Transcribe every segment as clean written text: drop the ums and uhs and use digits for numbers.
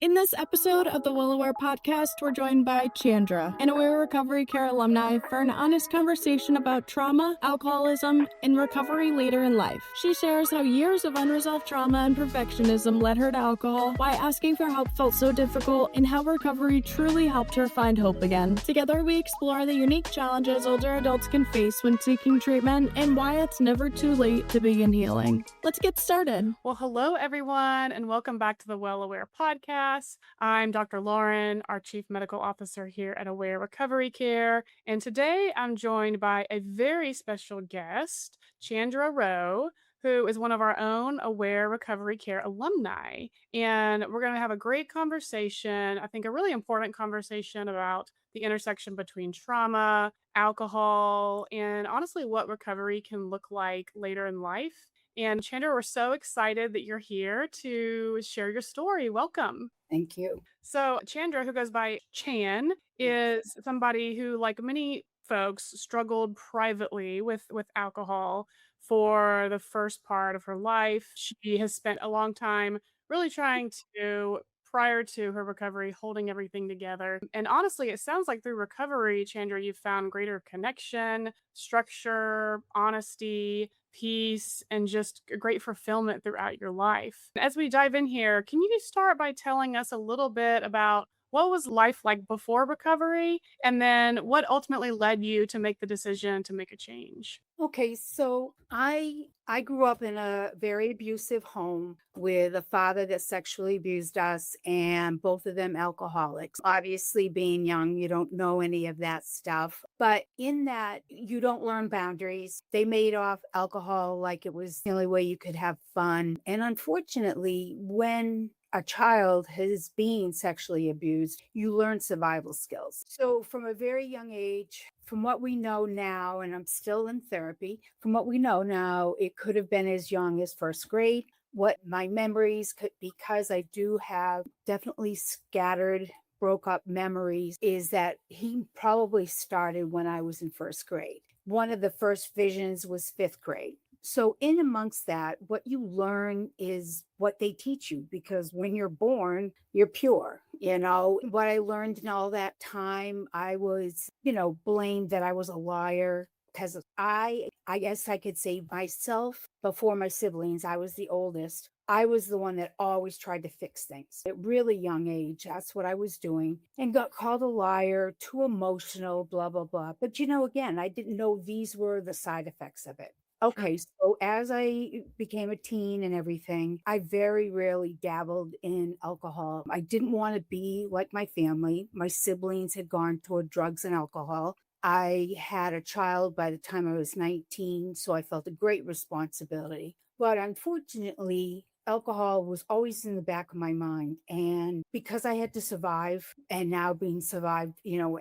In this episode of the Well Aware podcast, we're joined by Chandra, an Aware Recovery Care alumni, for an honest conversation about trauma, alcoholism, and recovery later in life. She shares how years of unresolved trauma and perfectionism led her to alcohol, why asking for help felt so difficult, and how recovery truly helped her find hope again. Together, we explore the unique challenges older adults can face when seeking treatment and why it's never too late to begin healing. Let's get started. Well, hello, everyone, and welcome back to the Well Aware podcast. I'm Dr. Lauren, our Chief Medical Officer here at Aware Recovery Care. And today I'm joined by a very special guest, Chandra Rowe, who is one of our own Aware Recovery Care alumni. And we're going to have a great conversation, I think a really important conversation about the intersection between trauma, alcohol, and honestly, what recovery can look like later in life. And Chandra, we're so excited that you're here to share your story. Welcome. Thank you. So, Chandra, who goes by Chan, is somebody who, like many folks, struggled privately with alcohol for the first part of her life. She has spent a long time really trying to, prior to her recovery, holding everything together. And honestly, it sounds like through recovery, Chandra, you've found greater connection, structure, honesty, peace, and just great fulfillment throughout your life. As we dive in here, can you start by telling us a little bit about what was life like before recovery, and then what ultimately led you to make the decision to make a change? Okay, so I grew up in a very abusive home with a father that sexually abused us and both of them alcoholics. Obviously, being young, you don't know any of that stuff, but in that you don't learn boundaries. They made off alcohol like it was the only way you could have fun. And unfortunately, when a child is being sexually abused, you learn survival skills. So from a very young age, from what we know now, and I'm still in therapy, from what we know now, it could have been as young as first grade. What my memories could, because I do have definitely scattered, broke up memories, is that he probably started when I was in first grade. One of the first visions was fifth grade. So, in amongst that, what you learn is what they teach you, because when you're born, you're pure. What I learned in all that time, I was, blamed that I was a liar because I guess I could say myself before my siblings. I was the oldest. I was the one that always tried to fix things at really young age. That's what I was doing, and got called a liar, too emotional, blah, blah, blah. But, again, I didn't know these were the side effects of it. Sure. Okay, so as I became a teen and everything, I very rarely dabbled in alcohol. I didn't want to be like my family. My siblings had gone toward drugs and alcohol. I had a child by the time I was 19, so I felt a great responsibility. But unfortunately, alcohol was always in the back of my mind. And because I had to survive and now being survived,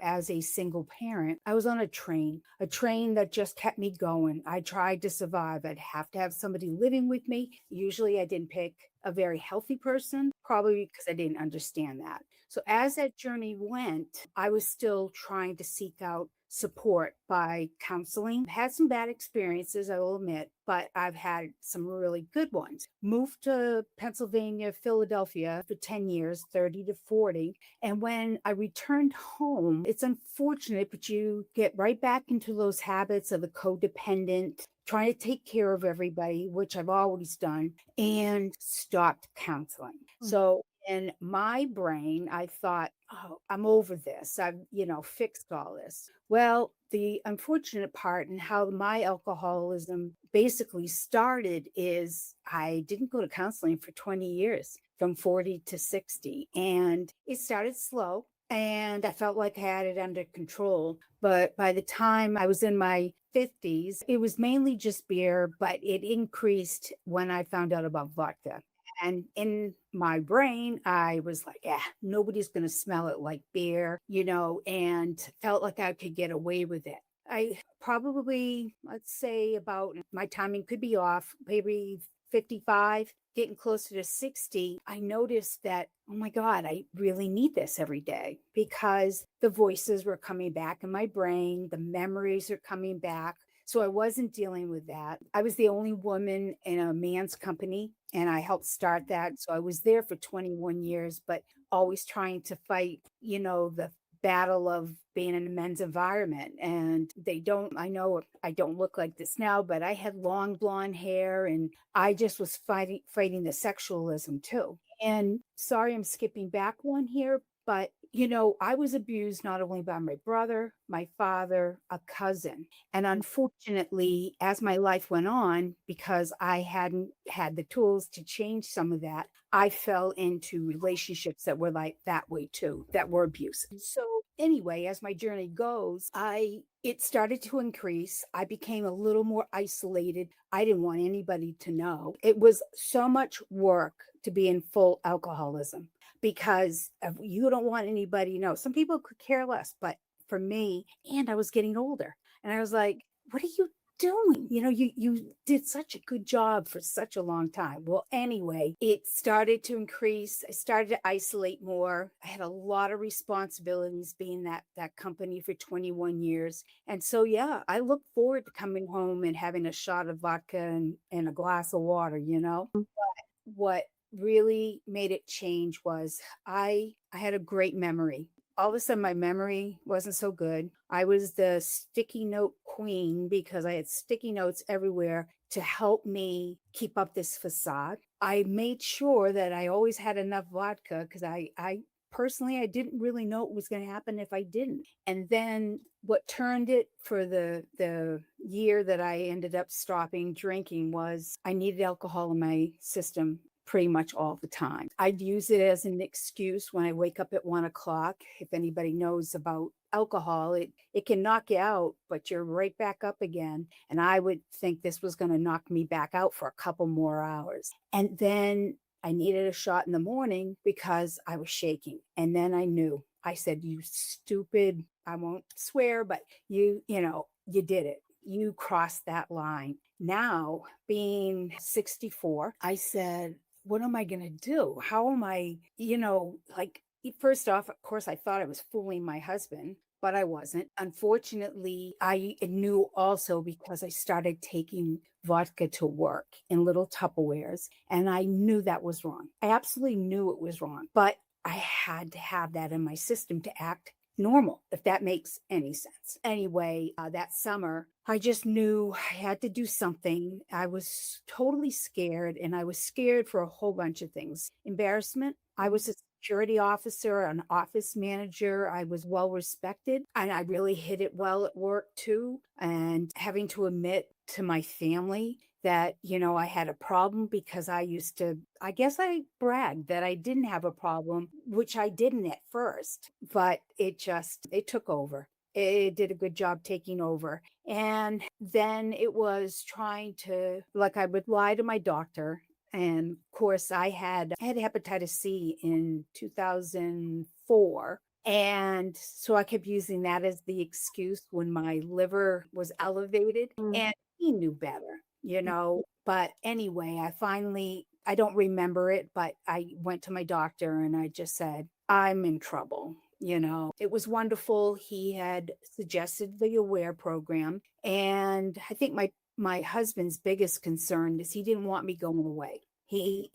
as a single parent, I was on a train that just kept me going. I tried to survive. I'd have to have somebody living with me. Usually I didn't pick a very healthy person, probably because I didn't understand that. So as that journey went, I was still trying to seek out support by counseling. Had some bad experiences, I will admit, but I've had some really good ones. Moved to Pennsylvania, Philadelphia for 10 years, 30 to 40. And when I returned home, it's unfortunate, but you get right back into those habits of the codependent, trying to take care of everybody, which I've always done, and stopped counseling. So in my brain, I thought, oh, I'm over this. I've, fixed all this. Well, the unfortunate part and how my alcoholism basically started is I didn't go to counseling for 20 years, from 40 to 60. And it started slow. And I felt like I had it under control. But by the time I was in my 50s, it was mainly just beer, but it increased when I found out about vodka. And in my brain, I was like, yeah, nobody's going to smell it like beer, and felt like I could get away with it. I probably, let's say about, my timing could be off, maybe 55, getting closer to 60, I noticed that, oh my God, I really need this every day, because the voices were coming back in my brain, the memories are coming back. So I wasn't dealing with that. I was the only woman in a man's company, and I helped start that. So I was there for 21 years. But always trying to fight, the battle of being in a men's environment. And I know I don't look like this now, but I had long blonde hair and I just was fighting the sexualism too. And sorry, I'm skipping back one here, but I was abused not only by my brother, my father, a cousin. And unfortunately, as my life went on, because I hadn't had the tools to change some of that, I fell into relationships that were like that way too, that were abusive. So anyway, as my journey goes, it started to increase. I became a little more isolated. I didn't want anybody to know. It was so much work to be in full alcoholism because you don't want anybody to know. Some people could care less, but for me, and I was getting older, and I was like, what are you doing? You did such a good job for such a long time. Well, anyway, it started to increase. I started to isolate more. I had a lot of responsibilities being that company for 21 years. And so, yeah, I look forward to coming home and having a shot of vodka and a glass of water, what really made it change was I had a great memory. All of a sudden my memory wasn't so good. I was the sticky note queen because I had sticky notes everywhere to help me keep up this facade. I made sure that I always had enough vodka because I personally, I didn't really know what was going to happen if I didn't. And then what turned it for the year that I ended up stopping drinking was I needed alcohol in my system pretty much all the time. I'd use it as an excuse when I wake up at 1 o'clock. If anybody knows about alcohol, it can knock you out, but you're right back up again. And I would think this was going to knock me back out for a couple more hours. And then I needed a shot in the morning because I was shaking. And then I knew. I said, you stupid, I won't swear, but you did it. You crossed that line. Now, being 64, I said, what am I going to do? How am I, first off, of course, I thought I was fooling my husband, but I wasn't. Unfortunately, I knew also because I started taking vodka to work in little Tupperwares, and I knew that was wrong. I absolutely knew it was wrong, but I had to have that in my system to act normal, if that makes any sense. Anyway, that summer, I just knew I had to do something. I was totally scared, and I was scared for a whole bunch of things. Embarrassment. I was a security officer, an office manager. I was well respected, and I really hit it well at work too. And having to admit to my family that, I had a problem because I guess I bragged that I didn't have a problem, which I didn't at first, but it took over. It did a good job taking over. And then it was trying to, I would lie to my doctor. And of course I had hepatitis C in 2004. And so I kept using that as the excuse when my liver was elevated, and he knew better, but anyway, I don't remember it, but I went to my doctor and I just said, I'm in trouble. It was wonderful. He had suggested the AWARE program. And I think my husband's biggest concern is he didn't want me going away. He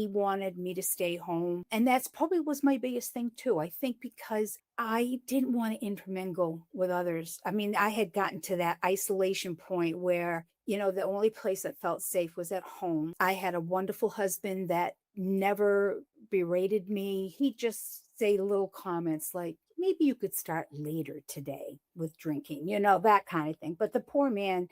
wanted me to stay home. And that's probably was my biggest thing too. I think because I didn't want to intermingle with others. I mean, I had gotten to that isolation point where, the only place that felt safe was at home. I had a wonderful husband that never berated me. He'd just say little comments like, maybe you could start later today with drinking, that kind of thing. But the poor man,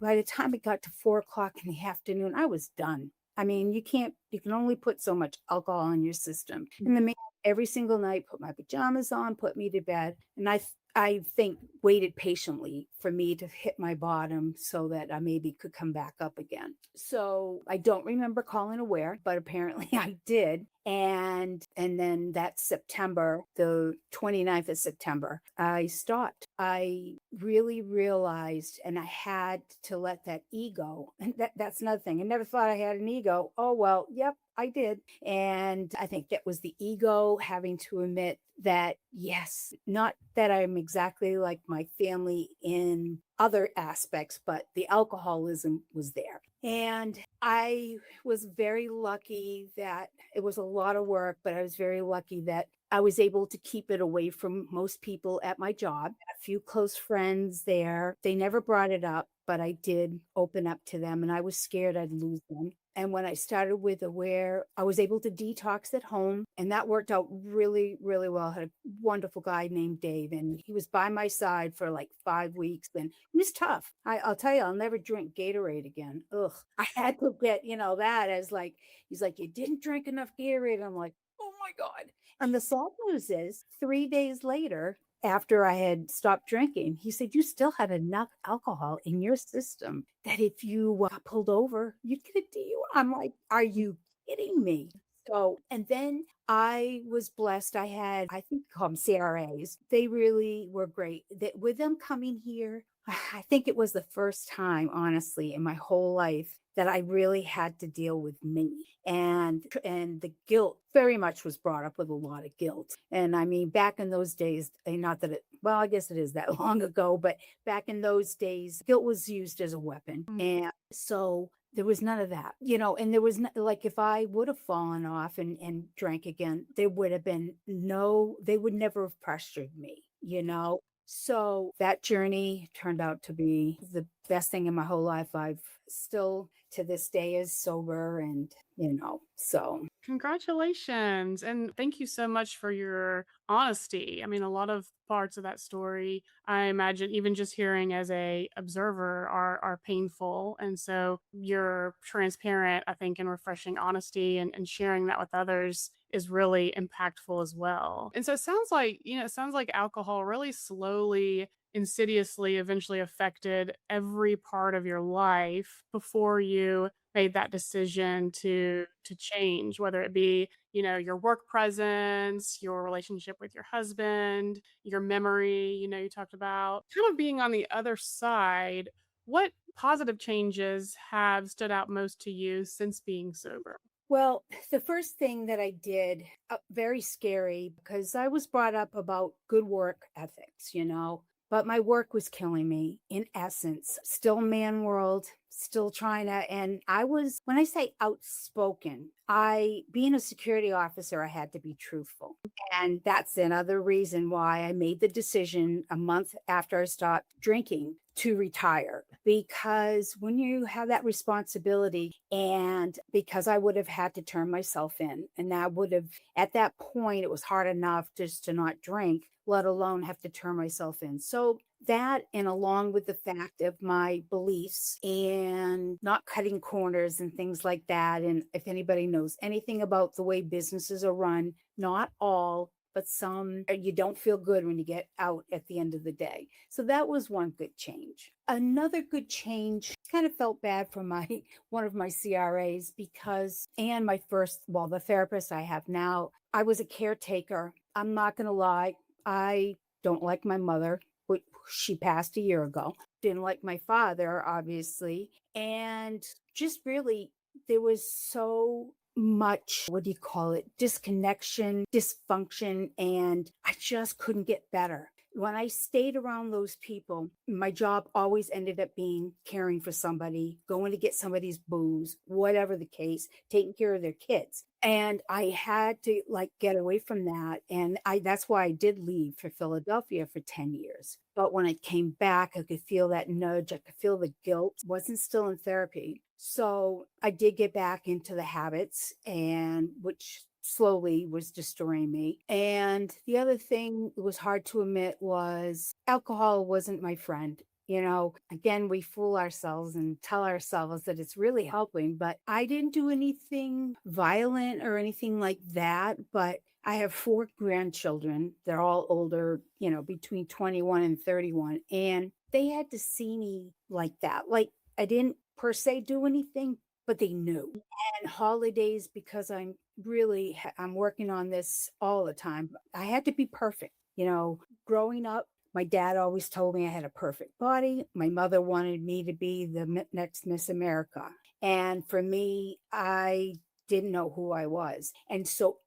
by the time it got to 4 o'clock in the afternoon, I was done. I mean, you can only put so much alcohol in your system. And the man every single night put my pajamas on, put me to bed. And I think waited patiently for me to hit my bottom so that I maybe could come back up again. So I don't remember calling AWARE, but apparently I did. And then that September, the 29th of September, I stopped. I really realized, and I had to let that ego, and that's another thing. I never thought I had an ego. Oh, well, yep, I did. And I think that was the ego having to admit that, yes, not that I'm exactly like my family in other aspects, but the alcoholism was there. And I was very lucky that it was a lot of work, but I was very lucky that I was able to keep it away from most people at my job. A few close friends there. They never brought it up, but I did open up to them, and I was scared I'd lose them. And when I started with Aware, I was able to detox at home, and that worked out really, really well. I had a wonderful guy named Dave, and he was by my side for like 5 weeks. And it was tough. I'll tell you, I'll never drink Gatorade again. Ugh. I had to get, that as like, he's like, you didn't drink enough Gatorade. I'm like, oh my God. And the sad news is 3 days later, after I had stopped drinking, he said, you still had enough alcohol in your system that if you pulled over, you'd get a DUI. I'm like, are you kidding me? So, and then I was blessed. I had, I think, call them CRAs. They really were great. That with them coming here, I think it was the first time, honestly, in my whole life that I really had to deal with me. And the guilt very much was brought up with a lot of guilt. And I mean, back in those days, not that well, I guess it is that long ago, but back in those days, guilt was used as a weapon. And so there was none of that, and there was like, if I would have fallen off and drank again, there would have been they would never have pressured me. So that journey turned out to be the best thing in my whole life. I've still to this day is sober, and so Congratulations. And thank you so much for your honesty. I mean, a lot of parts of that story, I imagine, even just hearing as a observer are painful. And so your transparent, I think, and refreshing honesty and sharing that with others is really impactful as well. And so it sounds like alcohol really slowly, insidiously, eventually affected every part of your life before you made that decision to change, whether it be your work presence, your relationship with your husband, your memory. You talked about kind of being on the other side. What positive changes have stood out most to you since being sober? Well, the first thing that I did, very scary, because I was brought up about good work ethics, but my work was killing me in essence. Still man world, still trying to, and when I say outspoken, being a security officer, I had to be truthful. And that's another reason why I made the decision a month after I stopped drinking to retire, because when you have that responsibility, and because I would have had to turn myself in, and that would have, at that point, it was hard enough just to not drink, let alone have to turn myself in. So that, and along with the fact of my beliefs and not cutting corners and things like that. And if anybody knows anything about the way businesses are run, not all, but some, you don't feel good when you get out at the end of the day. So that was one good change. Another good change, kind of felt bad for one of my CRAs, because, and the therapist I have now, I was a caretaker. I'm not going to lie. I don't like my mother. She passed a year ago. Didn't like my father, obviously. And just really, there was so much, disconnection, dysfunction, and I just couldn't get better. When I stayed around those people, my job always ended up being caring for somebody, going to get somebody's booze, whatever the case, taking care of their kids. And I had to get away from that. And that's why I did leave for Philadelphia for 10 years. But when I came back, I could feel that nudge. I could feel the guilt. Wasn't still in therapy. So I did get back into the habits, and which slowly was destroying me. And the other thing that was hard to admit was alcohol wasn't my friend. Again, we fool ourselves and tell ourselves that it's really helping, but I didn't do anything violent or anything like that. But I have 4 grandchildren. They're all older, between 21 and 31. And they had to see me like that. I didn't per se do anything, but they knew. And holidays, because I'm working on this all the time. I had to be perfect. Growing up, my dad always told me I had a perfect body. My mother wanted me to be the next Miss America. And for me, I didn't know who I was. And so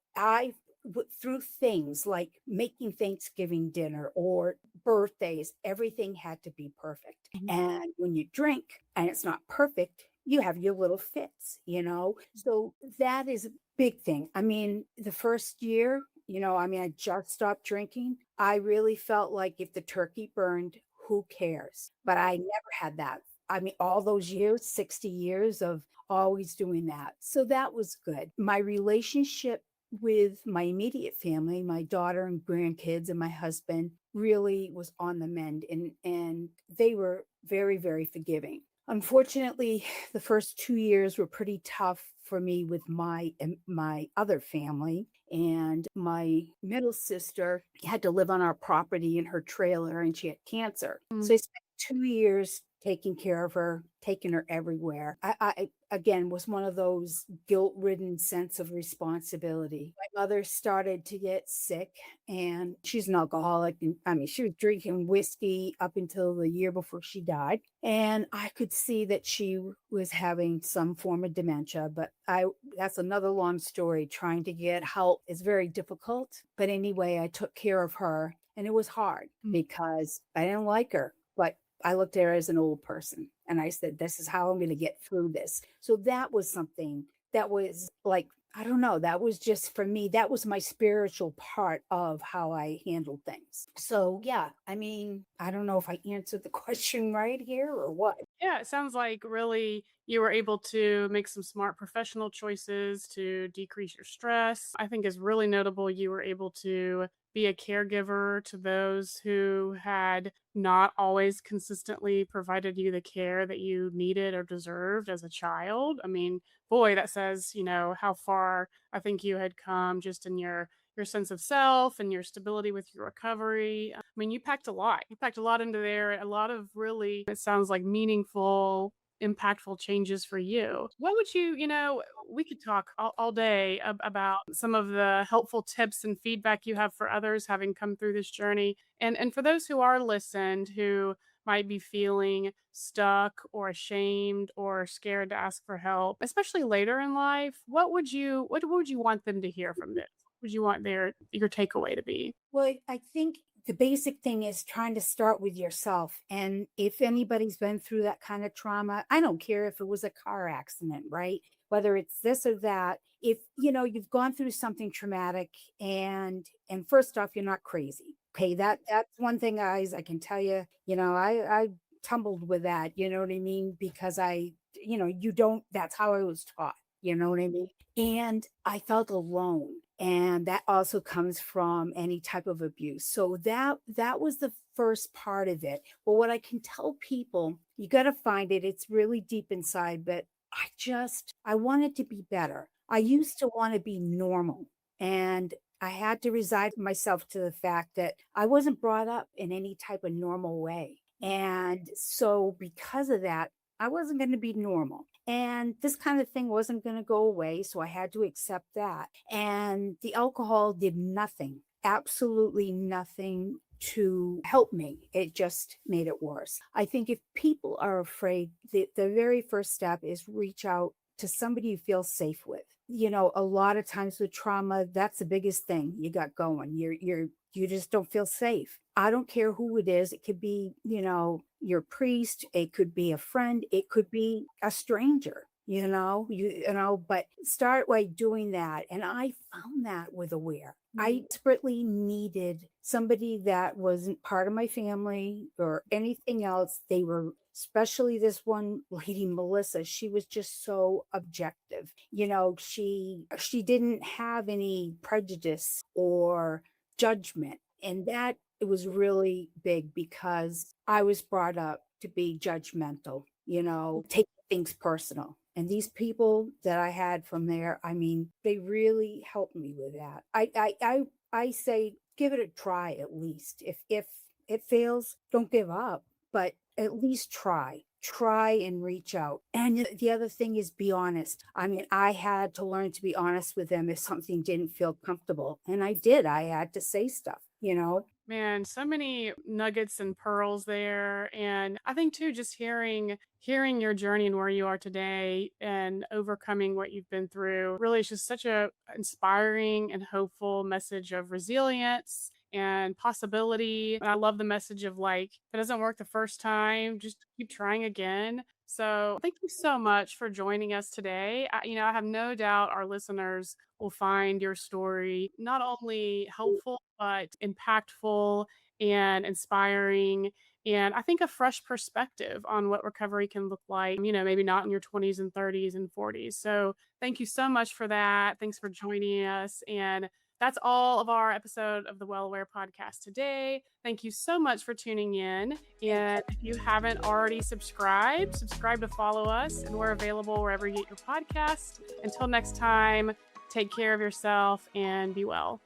through things like making Thanksgiving dinner or birthdays, everything had to be perfect. And when you drink and it's not perfect, you have your little fits, you know? So that is a big thing. I mean, the first year, I mean, I just stopped drinking. I really felt like if the turkey burned, who cares? But I never had that. I mean, all those years, 60 years of always doing that. So that was good. My relationship with my immediate family, my daughter and grandkids and my husband really was on the mend, and they were very, very forgiving. Unfortunately, the first 2 years were pretty tough for me with my other family, and my middle sister had to live on our property in her trailer, and she had cancer. Mm. So I spent 2 years taking care of her, taking her everywhere. I again was one of those guilt-ridden sense of responsibility. My mother started to get sick, and she's an alcoholic. And I mean, she was drinking whiskey up until the year before she died. And I could see that she was having some form of dementia, but that's another long story. Trying to get help is very difficult. But anyway, I took care of her, and it was hard because I didn't like her, but I looked at her as an old person, and I said, this is how I'm going to get through this. So that was something that was like, I don't know, that was just for me, that was my spiritual part of how I handled things. So yeah, I mean, I don't know if I answered the question right here or what. Yeah, it sounds like really you were able to make some smart professional choices to decrease your stress. I think is really notable you were able to be a caregiver to those who had not always consistently provided you the care that you needed or deserved as a child. I mean, boy, that says, how far I think you had come just in your sense of self and your stability with your recovery. I mean, you packed a lot. You packed a lot into there, a lot of really, it sounds like meaningful, impactful changes for you. What would we could talk all day about some of the helpful tips and feedback you have for others having come through this journey. And for those who are listened, who might be feeling stuck or ashamed or scared to ask for help, especially later in life, what would you want them to hear from this? Would you want your takeaway to be? Well, I think the basic thing is trying to start with yourself. And if anybody's been through that kind of trauma, I don't care if it was a car accident, right? Whether it's this or that, if you've gone through something traumatic, and first off, you're not crazy. Okay, that's one thing, guys, I can tell you, I tumbled with that, you know what I mean? Because you don't, that's how I was taught, you know what I mean? And I felt alone, and that also comes from any type of abuse. So that was the first part of it. But what I can tell people, you got to find it. It's really deep inside, but I wanted to be better. I used to want to be normal, and I had to resign myself to the fact that I wasn't brought up in any type of normal way. And so because of that, I wasn't going to be normal. And this kind of thing wasn't going to go away. So I had to accept that. And the alcohol did nothing, absolutely nothing to help me. It just made it worse. I think if people are afraid, the very first step is reach out to somebody you feel safe with. A lot of times with trauma, that's the biggest thing you got going. You just don't feel safe. I don't care who it is. It could be, your priest, it could be a friend, it could be a stranger. But start like doing that. And I found that with Aware. I desperately needed somebody that wasn't part of my family or anything else. They were, especially this one lady, Melissa, she was just so objective. She didn't have any prejudice or judgment. And that it was really big because I was brought up to be judgmental, take things personal. And these people that I had from there, I mean, they really helped me with that. I say give it a try at least. If it fails, don't give up, but at least try and reach out. And the other thing is be honest. I mean, I had to learn to be honest with them if something didn't feel comfortable. And I did. I had to say stuff. Man, so many nuggets and pearls there. And I think too, just hearing your journey and where you are today and overcoming what you've been through really is just such a inspiring and hopeful message of resilience and possibility. And I love the message of like, if it doesn't work the first time, just keep trying again. So thank you so much for joining us today. I have no doubt our listeners will find your story not only helpful, but impactful and inspiring. And I think a fresh perspective on what recovery can look like, maybe not in your 20s and 30s and 40s. So thank you so much for that. Thanks for joining us. And that's all of our episode of the Well Aware podcast today. Thank you so much for tuning in. And if you haven't already subscribe to follow us. And we're available wherever you get your podcast. Until next time, take care of yourself and be well.